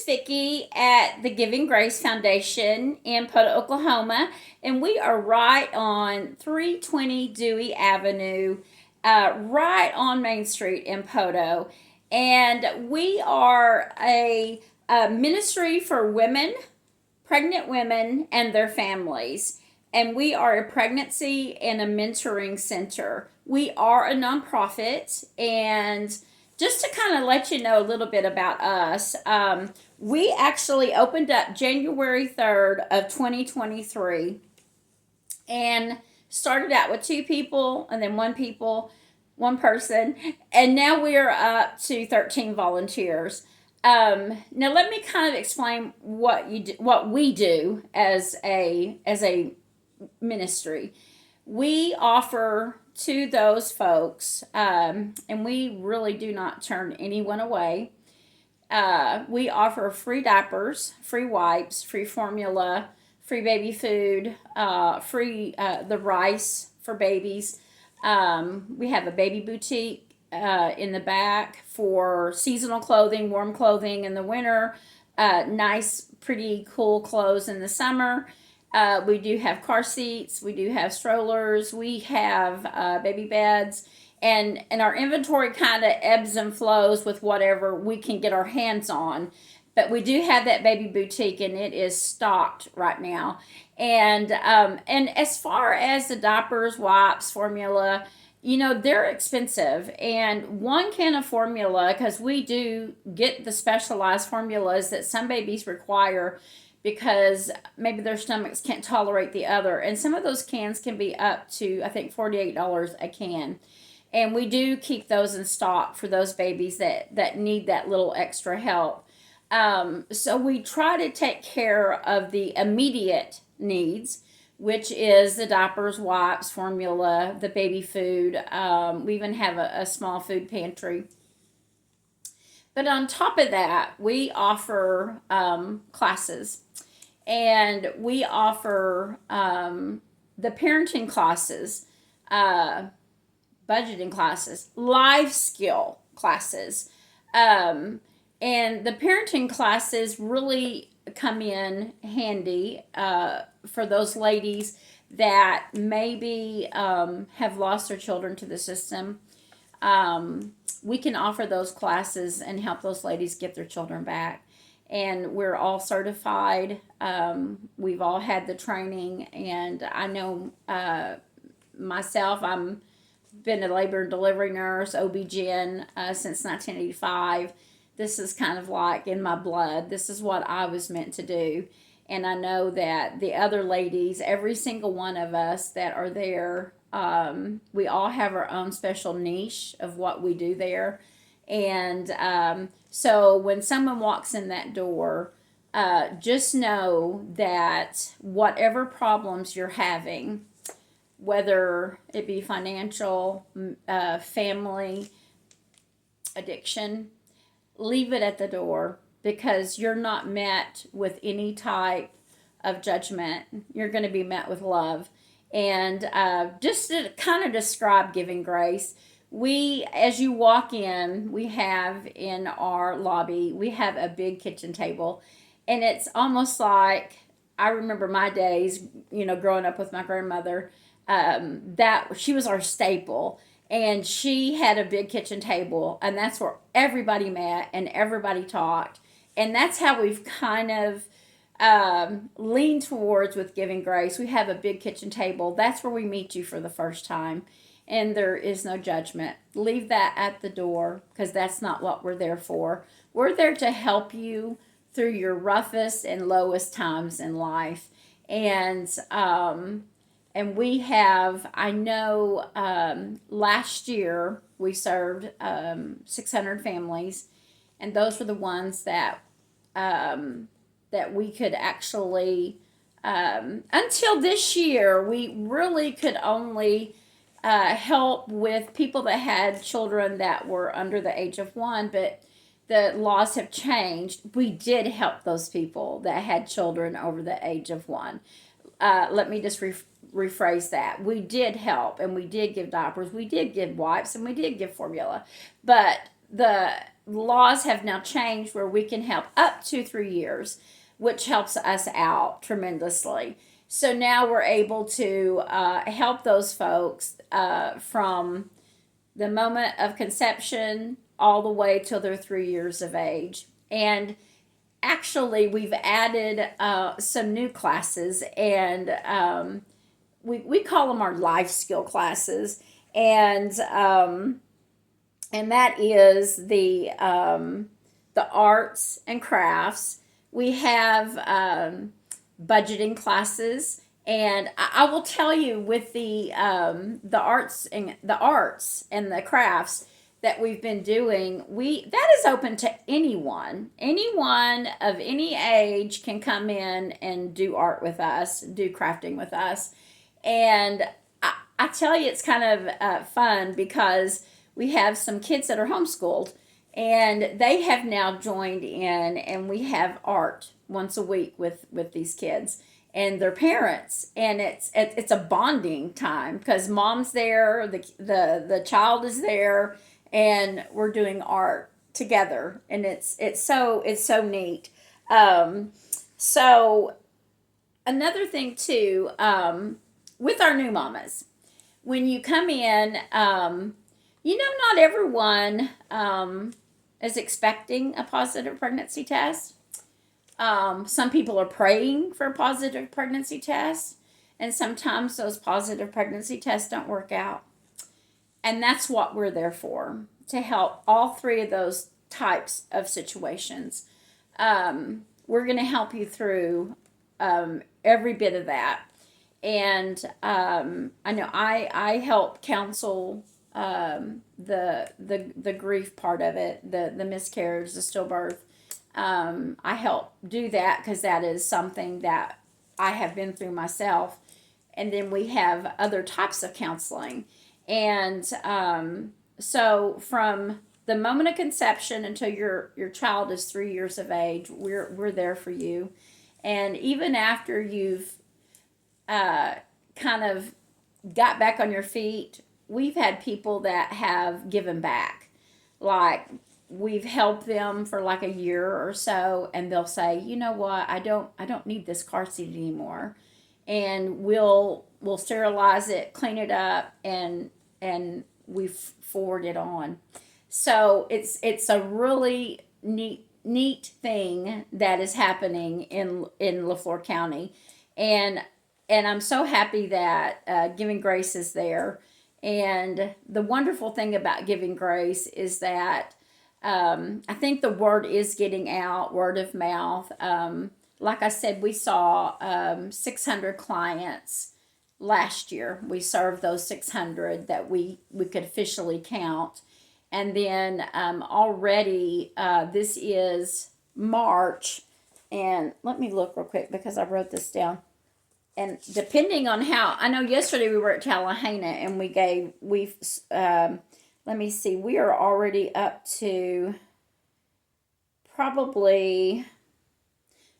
Vicki at the Giving Grace Foundation in Poda, Oklahoma, and we are right on 320 Dewey Avenue, right on Main Street in Podo. And we are a ministry for women, pregnant women, and their families. And we are a pregnancy and a mentoring center. We are a nonprofit, and just to kind of let you know a little bit about us, we actually opened up January 3rd of 2023 and started out with two people and then one person, and now we are up to 13 volunteers. Now let me kind of explain what we do as a ministry. We offer to those folks, and we really do not turn anyone away. We offer free diapers, free wipes, free formula, free baby food, free the rice for babies. We have a baby boutique in the back for seasonal clothing, warm clothing in the winter, nice, pretty, cool clothes in the summer. We do have car seats. We do have strollers. We have baby beds. And our inventory kind of ebbs and flows with whatever we can get our hands on. But we do have that baby boutique, and it is stocked right now. And as far as the diapers, wipes, formula, they're expensive. And one can of formula, because we do get the specialized formulas that some babies require because maybe their stomachs can't tolerate the other. And some of those cans can be up to, I think, $48 a can. And we do keep those in stock for those babies that need that little extra help. So we try to take care of the immediate needs, which is the diapers, wipes, formula, the baby food. We even have a small food pantry. But on top of that, we offer classes, and we offer the parenting classes, budgeting classes, life skill classes. And the parenting classes really come in handy for those ladies that maybe have lost their children to the system. We can offer those classes and help those ladies get their children back. And we're all certified. We've all had the training, and I know myself, I'm been a labor and delivery nurse, OB-GYN, since 1985. This is kind of like in my blood. This is what I was meant to do. And I know that the other ladies, every single one of us that are there, we all have our own special niche of what we do there. And so when someone walks in that door, just know that whatever problems you're having, whether it be financial, family, addiction, leave it at the door, because you're not met with any type of judgment. You're going to be met with love. And just to kind of describe Giving Grace, as you walk in, we have in our lobby, we have a big kitchen table. And it's almost like, I remember my days, growing up with my grandmother, that she was our staple. And she had a big kitchen table, and that's where everybody met and everybody talked. And that's how we've kind of leaned towards with Giving Grace. We have a big kitchen table. That's where we meet you for the first time. And there is no judgment. Leave that at the door, because that's not what we're there for. We're there to help you through your roughest and lowest times in life. And we have, I know, last year we served 600 families, and those were the ones that we could actually, until this year, we really could only help with people that had children that were under the age of 1, but the laws have changed. We did help those people that had children over the age of 1. Let me just rephrase that. We did help, and we did give diapers, we did give wipes, and we did give formula. But laws have now changed where we can help up to 3 years, which helps us out tremendously. So now we're able to help those folks from the moment of conception all the way till they're 3 years of age. And actually, we've added some new classes, and we call them our life skill classes. And that is the arts and crafts. We have budgeting classes, and I will tell you with the arts and the crafts that we've been doing, we that is open to anyone. Anyone of any age can come in and do art with us, do crafting with us, and I tell you, it's kind of fun because we have some kids that are homeschooled, and they have now joined in, and we have art once a week with these kids and their parents, and it's a bonding time because mom's there, the child is there, and we're doing art together, and it's so neat. So another thing too, with our new mamas, when you come in, not everyone is expecting a positive pregnancy test. Some people are praying for a positive pregnancy test, and sometimes those positive pregnancy tests don't work out. And that's what we're there for, to help all three of those types of situations. We're going to help you through every bit of that. And I know I help counsel the grief part of it, the miscarriage, the stillbirth. I help do that because that is something that I have been through myself. And then we have other types of counseling. And so from the moment of conception until your child is 3 years of age, we're there for you. And even after you've kind of got back on your feet, we've had people that have given back. Like, we've helped them for like a year or so, and they'll say, you know what, I don't need this car seat anymore, and we'll sterilize it, clean it up, and we forward it on. So it's a really neat thing that is happening in LaFleur County, and I'm so happy that Giving Grace is there. And the wonderful thing about Giving Grace is that I think the word is getting out, word of mouth. Like I said, we saw 600 clients last year. We served those 600 that we could officially count. And then already this is March. And let me look real quick because I wrote this down. And depending on how, I know yesterday we were at Tallahena and let me see, we are already up to probably,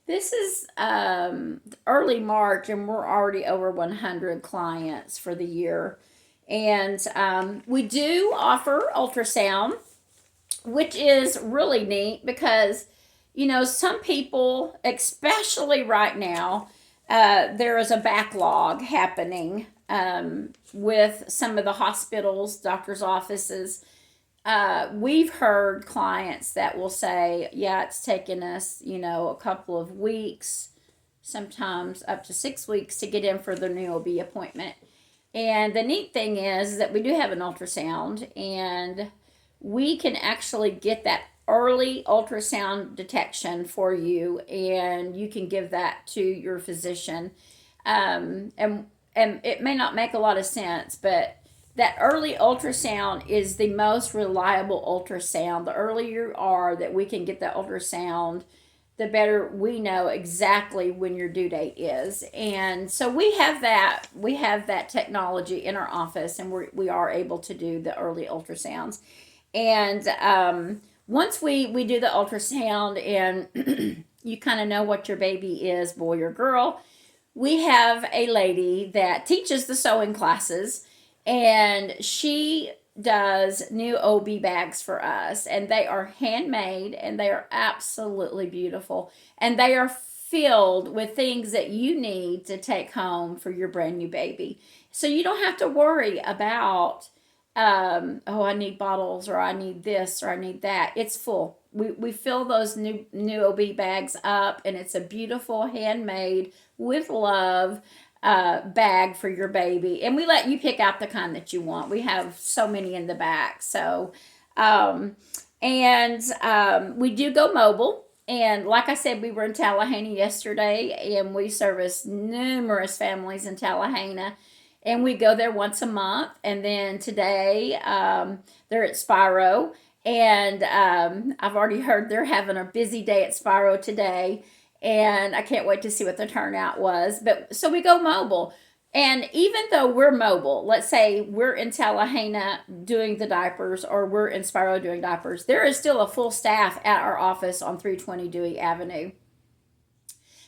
this is early March, and we're already over 100 clients for the year. And we do offer ultrasound, which is really neat because, some people, especially right now, there is a backlog happening with some of the hospitals, doctors' offices. We've heard clients that will say, yeah, it's taken us, a couple of weeks, sometimes up to 6 weeks to get in for their new OB appointment. And the neat thing is that we do have an ultrasound, and we can actually get that early ultrasound detection for you, and you can give that to your physician. And it may not make a lot of sense, but that early ultrasound is the most reliable ultrasound. The earlier you are that we can get the ultrasound, the better we know exactly when your due date is. And so we have that technology in our office, and we are able to do the early ultrasounds. And once we do the ultrasound and you kind of know what your baby is, boy or girl, we have a lady that teaches the sewing classes, and she does new OB bags for us, and they are handmade and they are absolutely beautiful. And they are filled with things that you need to take home for your brand new baby. So you don't have to worry about, oh, I need bottles or I need this or I need that. It's full. We fill those new OB bags up, and it's a beautiful handmade with love bag for your baby, and we let you pick out the kind that you want. We have so many in the back. So um, we do go mobile, and like I said, we were in Tallahassee yesterday, and we service numerous families in Tallahassee, and we go there once a month. And then today, they're at Spiro, and I've already heard they're having a busy day at Spiro today, and I can't wait to see what the turnout was. But so we go mobile. And even though we're mobile, let's say we're in Tallahassee doing the diapers or we're in Spiro doing diapers, there is still a full staff at our office on 320 Dewey Avenue.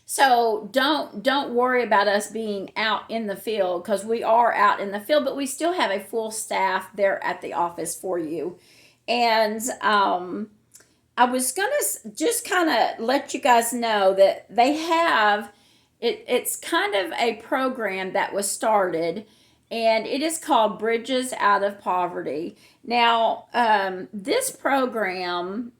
So don't worry about us being out in the field, because we are out in the field, but we still have a full staff there at the office for you. And I was gonna just kind of let you guys know that they have it. It's kind of a program that was started, and it is called Bridges Out of Poverty. Now, this program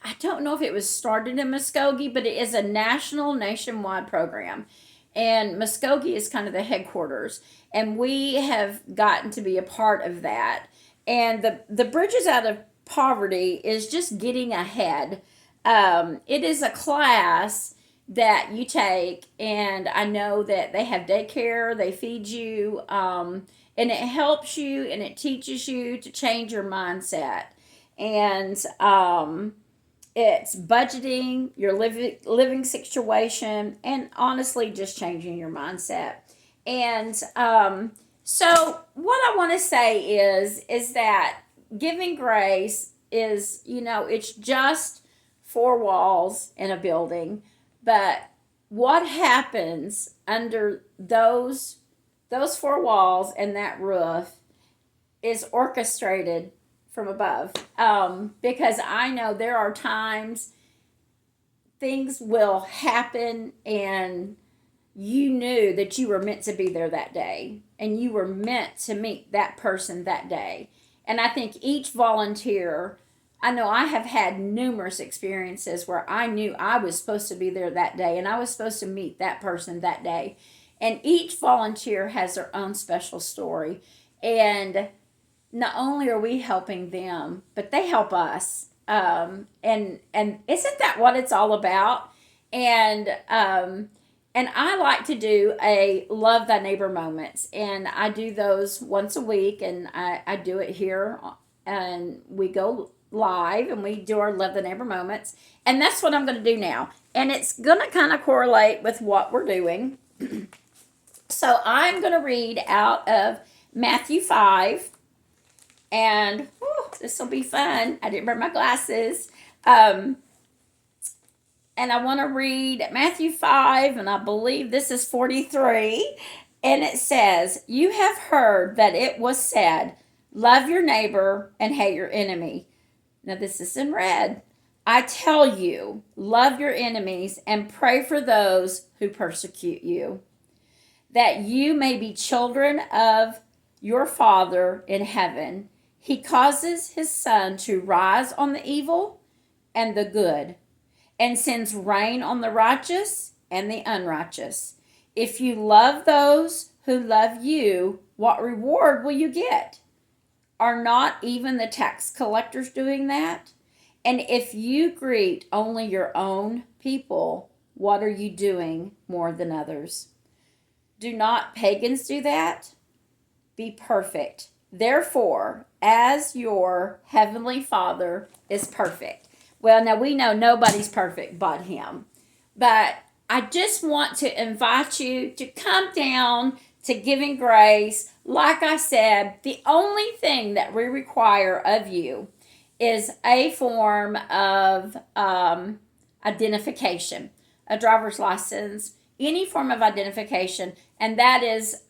I don't know if it was started in Muskogee, but it is a nationwide program. And Muskogee is kind of the headquarters. And we have gotten to be a part of that. And the Bridges Out of Poverty is just getting ahead. It is a class that you take, and I know that they have daycare, they feed you, and it helps you and it teaches you to change your mindset. And it's budgeting, your living situation, and honestly, just changing your mindset. And so, what I want to say is that giving grace is, it's just four walls in a building, but what happens under those four walls and that roof is orchestrated from above. Because I know there are times things will happen, and you knew that you were meant to be there that day, and you were meant to meet that person that day. And I think each volunteer, I know I have had numerous experiences where I knew I was supposed to be there that day, and I was supposed to meet that person that day. And each volunteer has their own special story. And not only are we helping them, but they help us. And isn't that what it's all about? And I like to do a Love Thy Neighbor moments, and I do those once a week, and I do it here, and we go live and we do our Love Thy Neighbor moments, and that's what I'm going to do now. And it's going to kind of correlate with what we're doing. So I'm going to read out of Matthew 5, and this will be fun. I didn't bring my glasses. And I want to read Matthew 5, and I believe this is 43. And it says, "You have heard that it was said, 'Love your neighbor and hate your enemy.' Now, this is in red. I tell you, love your enemies and pray for those who persecute you, that you may be children of your Father in heaven. He causes his sun to rise on the evil and the good, and sends rain on the righteous and the unrighteous. If you love those who love you, what reward will you get? Are not even the tax collectors doing that? And if you greet only your own people, what are you doing more than others? Do not pagans do that? Be perfect, therefore, as your heavenly Father is perfect." Well, now we know nobody's perfect but him. But I just want to invite you to come down to Giving Grace. Like I said, the only thing that we require of you is a form of identification, a driver's license, any form of identification, and that is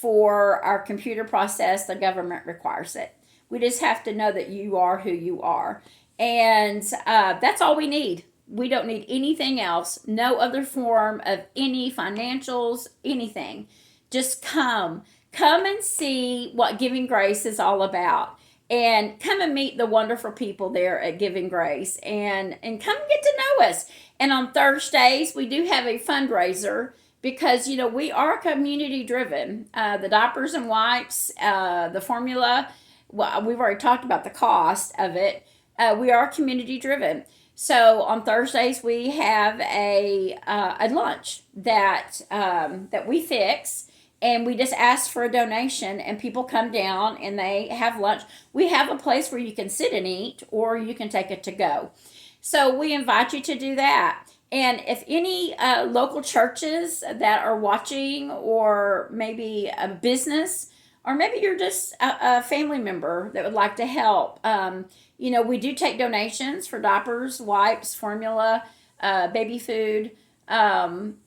for our computer process. The government requires it. We just have to know that you are who you are. And that's all we need. We don't need anything else, no other form of any financials, anything. Just come. Come and see what Giving Grace is all about. And come and meet the wonderful people there at Giving Grace, and come get to know us. And on Thursdays, we do have a fundraiser because we are community driven. The diapers and wipes, the formula. Well, we've already talked about the cost of it. We are community driven. So on Thursdays we have a lunch that we fix, and we just ask for a donation, and people come down and they have lunch. We have a place where you can sit and eat, or you can take it to go. So we invite you to do that. And if any local churches that are watching, or maybe a business, or maybe you're just a family member that would like to help, we do take donations for diapers, wipes, formula, baby food, and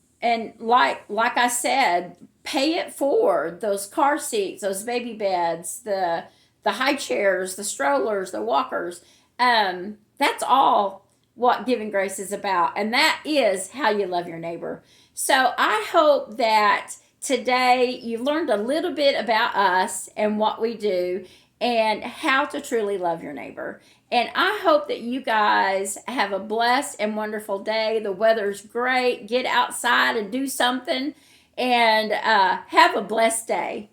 like I said, pay it forward. Those car seats, those baby beds, the high chairs, the strollers, the walkers. That's all what Giving Grace is about, and that is how you love your neighbor. So I hope that today you've learned a little bit about us and what we do, and how to truly love your neighbor. And I hope that you guys have a blessed and wonderful day. The weather's great. Get outside and do something, and have a blessed day.